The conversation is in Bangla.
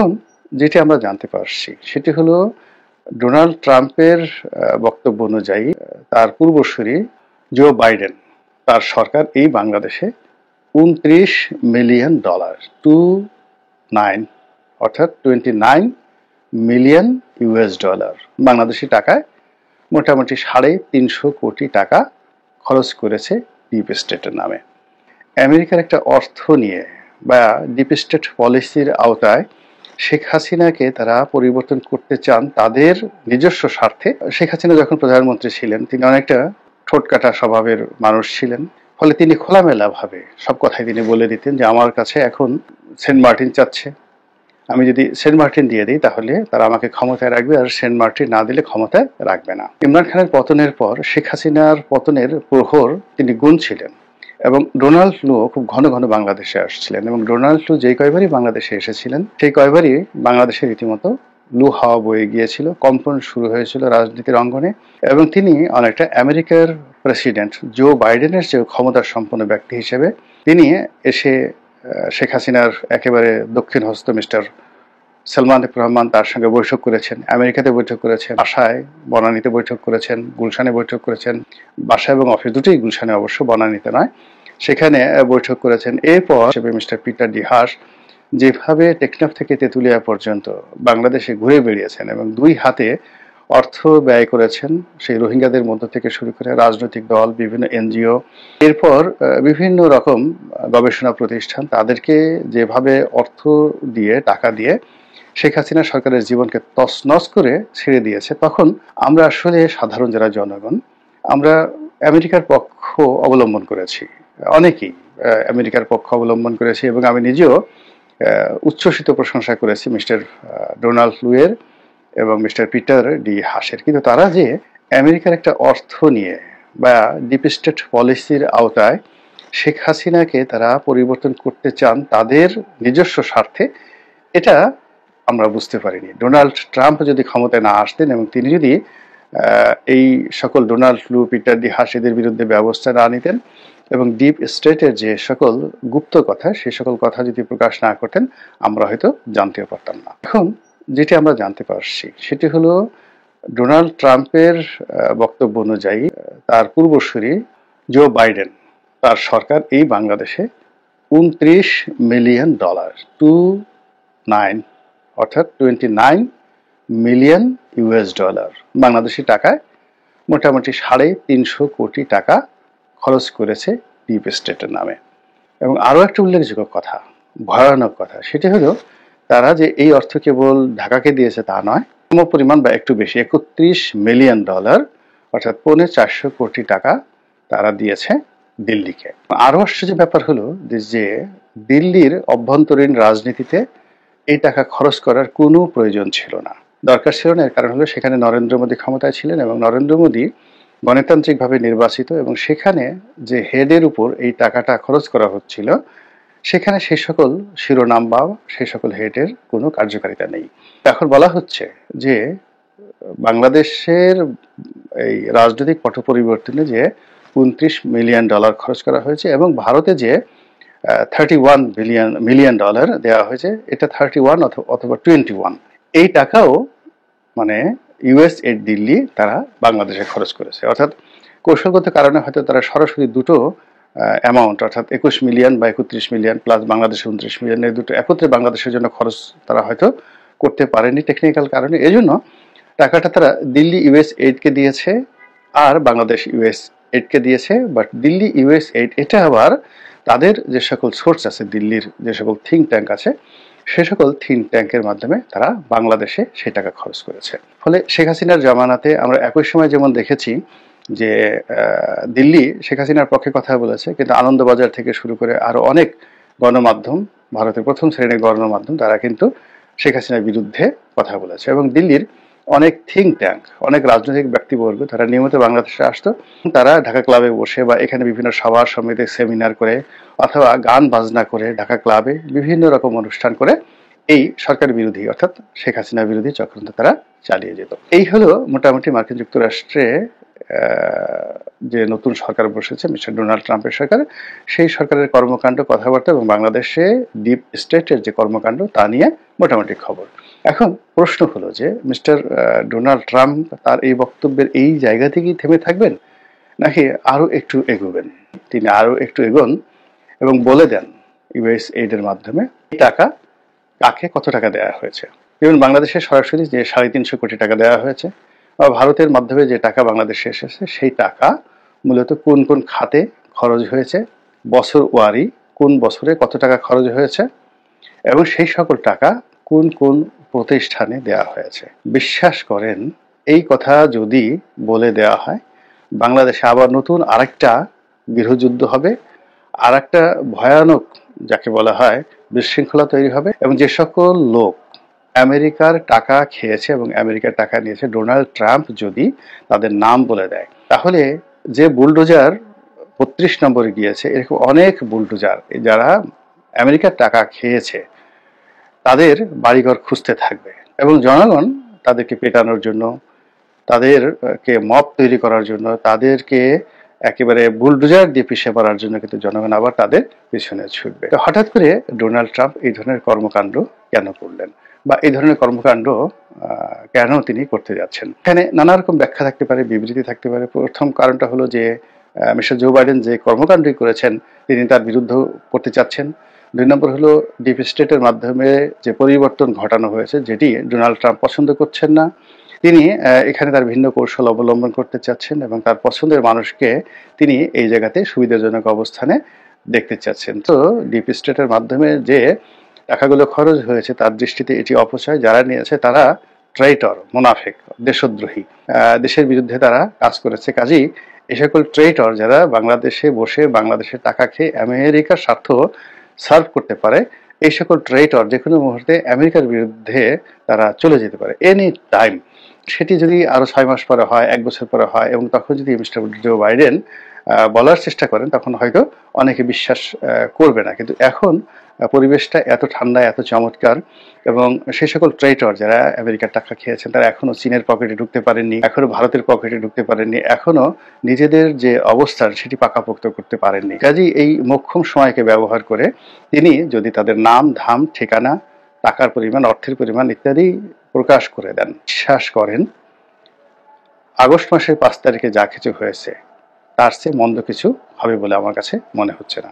এখন যেটি আমরা জানতে পারছি সেটি হলো ডোনাল্ড ট্রাম্পের বক্তব্য অনুযায়ী তার পূর্বসূরি জো বাইডেন তার সরকার এই বাংলাদেশে $29 মিলিয়ন 29 অর্থাৎ $29 মিলিয়ন বাংলাদেশি টাকায় মোটামুটি 350 কোটি টাকা খরচ করেছে ডিপ স্টেটের নামে। আমেরিকার একটা অর্থ নিয়ে বা ডিপ স্টেট পলিসির আওতায় শেখ হাসিনাকে তারা পরিবর্তন করতে চান তাদের নিজস্ব স্বার্থে। শেখ হাসিনা যখন প্রধানমন্ত্রী ছিলেন তিনি অনেকটা ঠোঁটকাটা স্বভাবের মানুষ ছিলেন, ফলে তিনি খোলামেলা ভাবে সব কথাই তিনি বলে দিতেন যে আমার কাছে এখন সেন্ট মার্টিন চাচ্ছে, আমি যদি সেন্ট মার্টিন দিয়ে দিই তাহলে তারা আমাকে ক্ষমতায় রাখবে, আর সেন্ট মার্টিন না দিলে ক্ষমতায় রাখবে না। ইমরান খানের পতনের পর শেখ হাসিনার পতনের প্রহর তিনি গুনছিলেন এবং ডোনাল্ড লু খুব ঘন ঘন বাংলাদেশে আসছিলেন এবং ডোনাল্ড লু যেই কয়বারই বাংলাদেশে এসেছিলেন সেই কয়বারই বাংলাদেশে রীতিমতো লু হাওয়া বয়ে গিয়েছিল, কম্পন শুরু হয়েছিল রাজনীতির অঙ্গনে এবং তিনি অনেকটা আমেরিকার প্রেসিডেন্ট জো বাইডেনের যে ক্ষমতার সম্পন্ন ব্যক্তি হিসেবে তিনি এসে শেখ হাসিনার একেবারে দক্ষিণ হস্ত মিস্টার সালমান এফ রহমান তার সঙ্গে বৈঠক করেছেন, আমেরিকাতে বৈঠক করেছেন, বাসায় বনানীতে বৈঠক করেছেন, গুলশানে বৈঠক করেছেন, বাসা এবং অফিস দুটোই গুলশানে অবশ্য, বনানীতে নয়, সেখানে বৈঠক করেছেন। এরপর মিস্টার পিটার ডি হাস যেভাবে টেকনাফ থেকে তেঁতুলিয়া পর্যন্ত বাংলাদেশে ঘুরে বেরিয়েছেন এবং দুই হাতে অর্থ ব্যয় করেছেন, সেই রোহিঙ্গাদের মধ্য থেকে শুরু করে রাজনৈতিক দল, বিভিন্ন এনজিও, এরপর বিভিন্ন রকম গবেষণা প্রতিষ্ঠান, তাদেরকে যেভাবে অর্থ দিয়ে টাকা দিয়ে শেখ হাসিনা সরকারের জীবনকে তছনছ করে ছেড়ে দিয়েছে, তখন আমরা আসলে সাধারণ যারা জনগণ আমরা আমেরিকার পক্ষ অবলম্বন করেছি, অনেকেই আমেরিকার পক্ষ অবলম্বন করেছি এবং আমি নিজেও উচ্ছ্বসিত প্রশংসা করেছি মিস্টার ডোনাল্ড লুয়ের এবং মিস্টার পিটার ডি হাসের। কিন্তু তারা যে আমেরিকার একটা অর্থ নিয়ে বা ডিপ স্টেট পলিসির আওতায় শেখ হাসিনাকে তারা পরিবর্তন করতে চান তাদের নিজস্ব স্বার্থে, এটা আমরা বুঝতে পারিনি। ডোনাল্ড ট্রাম্প যদি ক্ষমতায় না আসতেন এবং তিনি যদি এই সকল ডোনাল্ড লু, পিটার ডি হাস এদের বিরুদ্ধে ব্যবস্থা না নিতেন এবং ডিপ স্টেটের যে সকল গুপ্ত কথা সেই সকল কথা যদি প্রকাশ না করতেন আমরা হয়তো জানতেও পারতাম না। এখন যেটি আমরা জানতে পারছি সেটি হলো ডোনাল্ড ট্রাম্পের বক্তব্য অনুযায়ী তার পূর্বসূরি জো বাইডেন তার সরকার এই বাংলাদেশে $29 মিলিয়ন 29 অর্থাৎ $29 মিলিয়ন বাংলাদেশি টাকায় মোটামুটি 350 কোটি টাকা খরচ করেছে ডিপ স্টেটের নামে। এবং আরো একটা উল্লেখযোগ্য কথা, ভয়ানক কথা, সেটি হলো তারা যে এই অর্থ কেবল ঢাকাকে দিয়েছে তা নয়, সম পরিমাণ বা একটু বেশি $31 মিলিয়ন অর্থাৎ $450 কোটি টাকা তারা দিয়েছে দিল্লিকে। আরো আশ্চর্য ব্যাপার হলো যে দিল্লির অভ্যন্তরীণ রাজনীতিতে এই টাকা খরচ করার কোনো প্রয়োজন ছিল না, দরকার ছিল না। এর কারণ হলো সেখানে নরেন্দ্র মোদী ক্ষমতায় ছিলেন এবং নরেন্দ্র মোদী গণতান্ত্রিকভাবে নির্বাচিত এবং সেখানে যে হেডের উপর এই টাকাটা খরচ করা হচ্ছিল সেখানে সেই সকল শিরোনাম বা সেই সকল হেডের কোনো কার্যকারিতা নেই। এখন বলা হচ্ছে যে বাংলাদেশের এই রাজনৈতিক পট পরিবর্তনে যে $29 মিলিয়ন খরচ করা হয়েছে এবং ভারতে যে $31 মিলিয়ন দেওয়া হয়েছে, এটা 31 অথবা 21, এই টাকাও মানে ইউএস এইড দিল্লি তারা বাংলাদেশে খরচ করেছে। অর্থাৎ কৌশলগত কারণে হয়তো তারা সরাসরি দুটো অ্যামাউন্ট অর্থাৎ 21 মিলিয়ন বা 31 মিলিয়ন প্লাস বাংলাদেশে 29 মিলিয়ন, এই দুটো একত্রে বাংলাদেশের জন্য খরচ তারা হয়তো করতে পারেনি টেকনিক্যাল কারণে। এজন্য টাকাটা তারা দিল্লি ইউএস এইডকে দিয়েছে আর বাংলাদেশ ইউএস এইডকে দিয়েছে। বাট দিল্লি ইউএস এইড এটা আবার তাদের যে সকল সোর্স আছে, দিল্লির যে সকল থিঙ্ক ট্যাঙ্ক আছে, সে সকল থিঙ্ক ট্যাঙ্কের মাধ্যমে তারা বাংলাদেশে সেই টাকা খরচ করেছে। ফলে শেখ হাসিনার জামানাতে আমরা একই সময় যেমন দেখেছি যে দিল্লি শেখ হাসিনার পক্ষে কথা বলেছে, কিন্তু আনন্দবাজার থেকে শুরু করে আরো অনেক গণমাধ্যম, ভারতের প্রথম শ্রেণীর গণমাধ্যম, তারা কিন্তু শেখ হাসিনার বিরুদ্ধে কথা বলেছে এবং দিল্লির অনেক থিঙ্ক ট্যাঙ্ক, অনেক রাজনৈতিক ব্যক্তিবর্গ তারা নিয়মিত বাংলাদেশে আসতো, তারা ঢাকা ক্লাবে বসে বা এখানে বিভিন্ন সভা সমিতি সেমিনার করে অথবা গান বাজনা করে ঢাকা ক্লাবে বিভিন্ন রকম অনুষ্ঠান করে এই সরকার বিরোধী অর্থাৎ শেখ হাসিনা বিরোধী চক্রান্ত তারা চালিয়ে যেত। এই হলো মোটামুটি মার্কিন যুক্তরাষ্ট্রে যে নতুন সরকার বসেছে মিস্টার ডোনাল্ড ট্রাম্পের সরকার, সেই সরকারের কর্মকাণ্ড, কথাবার্তা এবং বাংলাদেশে ডিপ স্টেটের যে কর্মকাণ্ড তা নিয়ে মোটামুটি খবর। এখন প্রশ্ন হলো যে মিস্টার ডোনাল্ড ট্রাম্প তার এই বক্তব্যের এই জায়গা থেকেই থেমে থাকবেন নাকি আরো একটু এগোবেন? তিনি আরো একটু এগোন এবং বলে দেন ইউএস এইডের মাধ্যমে এই টাকা কাকে কত টাকা দেওয়া হয়েছে। যেমন বাংলাদেশে সরাসরি যে 350 কোটি টাকা দেওয়া হয়েছে, বা ভারতের মাধ্যমে যে টাকা বাংলাদেশে এসেছে সেই টাকা মূলত কোন কোন খাতে খরচ হয়েছে, বছর ওয়ারি কোন বছরে কত টাকা খরচ হয়েছে, এবং সেই সকল টাকা কোন কোন প্রতিষ্ঠানে দেওয়া হয়েছে। বিশ্বাস করেন, এই কথা যদি বলে দেওয়া হয়, বাংলাদেশে আবার নতুন আরেকটা গৃহযুদ্ধ হবে, আর একটা ভয়ানক যাকে বলা হয় বিশৃঙ্খলা তৈরি হবে। এবং যে সকল লোক আমেরিকার টাকা খেয়েছে এবং আমেরিকার টাকা নিয়েছে, ডোনাল্ড ট্রাম্প যদি তাদের নাম বলে দেয়, তাহলে যে বুলডোজার 32 নম্বরে গিয়েছে, এরকম অনেক বুলডোজার যারা আমেরিকার টাকা খেয়েছে তাদের বাড়িঘর খুঁজতে থাকবে, এবং জনগণ তাদেরকে পেটানোর জন্য, তাদেরকে মব তৈরি করার জন্য, তাদেরকে একেবারে বুলডোজার দিয়ে পিছিয়ে পড়ার জন্য কিন্তু জনগণ আবার তাদের পিছনে ছুটবে। হঠাৎ করে ডোনাল্ড ট্রাম্প এই ধরনের কর্মকাণ্ড কেন করলেন, বা এই ধরনের কর্মকাণ্ড কেন তিনি করতে যাচ্ছেন? এখানে নানা রকম ব্যাখ্যা থাকতে পারে, বিবৃতি থাকতে পারে। প্রথম কারণটা হলো যে মিস্টার জো বাইডেন যে কর্মকাণ্ডই করেছেন তিনি তার বিরুদ্ধ করতে চাচ্ছেন। 2 নম্বর হলো ডিপ স্টেটের মাধ্যমে যে পরিবর্তন ঘটানো হয়েছে, যেটি ডোনাল্ড ট্রাম্প পছন্দ করছেন না। তিনি এখানে তার ভিন্ন কৌশল অবলম্বন করতে চাচ্ছেন এবং তার পছন্দের মানুষকে তিনি এই জায়গাতে সুবিধাজনক অবস্থানে দেখতে চাচ্ছেন। তো ডিপ স্টেটের মাধ্যমে যে টাকাগুলো খরচ হয়েছে তার দৃষ্টিতে এটি অপচয়। যারা নিয়েছে তারা ট্রেইটর, মুনাফিক, দেশদ্রোহী, দেশের বিরুদ্ধে তারা কাজ করেছে। কাজেই এই সকল ট্রেইটর যারা বাংলাদেশে বসে বাংলাদেশের টাকা খেয়ে আমেরিকার স্বার্থ সার্ভ করতে পারে, এই সকল ট্রেইটর যে কোনো মুহূর্তে আমেরিকার বিরুদ্ধে তারা চলে যেতে পারে এনি টাইম। সেটি যদি আরো 6 মাস পরে হয়, 1 বছর পরে হয়, এবং তখন যদি মিস্টার জো বাইডেন বলার চেষ্টা করেন, তখন হয়তো অনেকে বিশ্বাস করবে না। কিন্তু এখন পরিবেশটা এত ঠান্ডা, এত চমৎকার, এবং সেই সকল ট্রেইটর যারা আমেরিকার টাকা খেয়েছেন তারা এখনো চীনের পকেটে ঢুকতে পারেননি, এখনো ভারতের পকেটে ঢুকতে পারেননি, এখনো নিজেদের যে অবস্থান সেটি পাকাপোক্ত করতে পারেননি। কাজেই এই মোক্ষম সময়কে ব্যবহার করে তিনি যদি তাদের নাম, ধাম, ঠিকানা, টাকার পরিমাণ, অর্থের পরিমাণ ইত্যাদি প্রকাশ করে দেন, বিশ্বাস করেন আগস্ট মাসের 5 তারিখে যা কিছু হয়েছে তার চেয়ে মন্দ কিছু হবে বলে আমার কাছে মনে হচ্ছে না।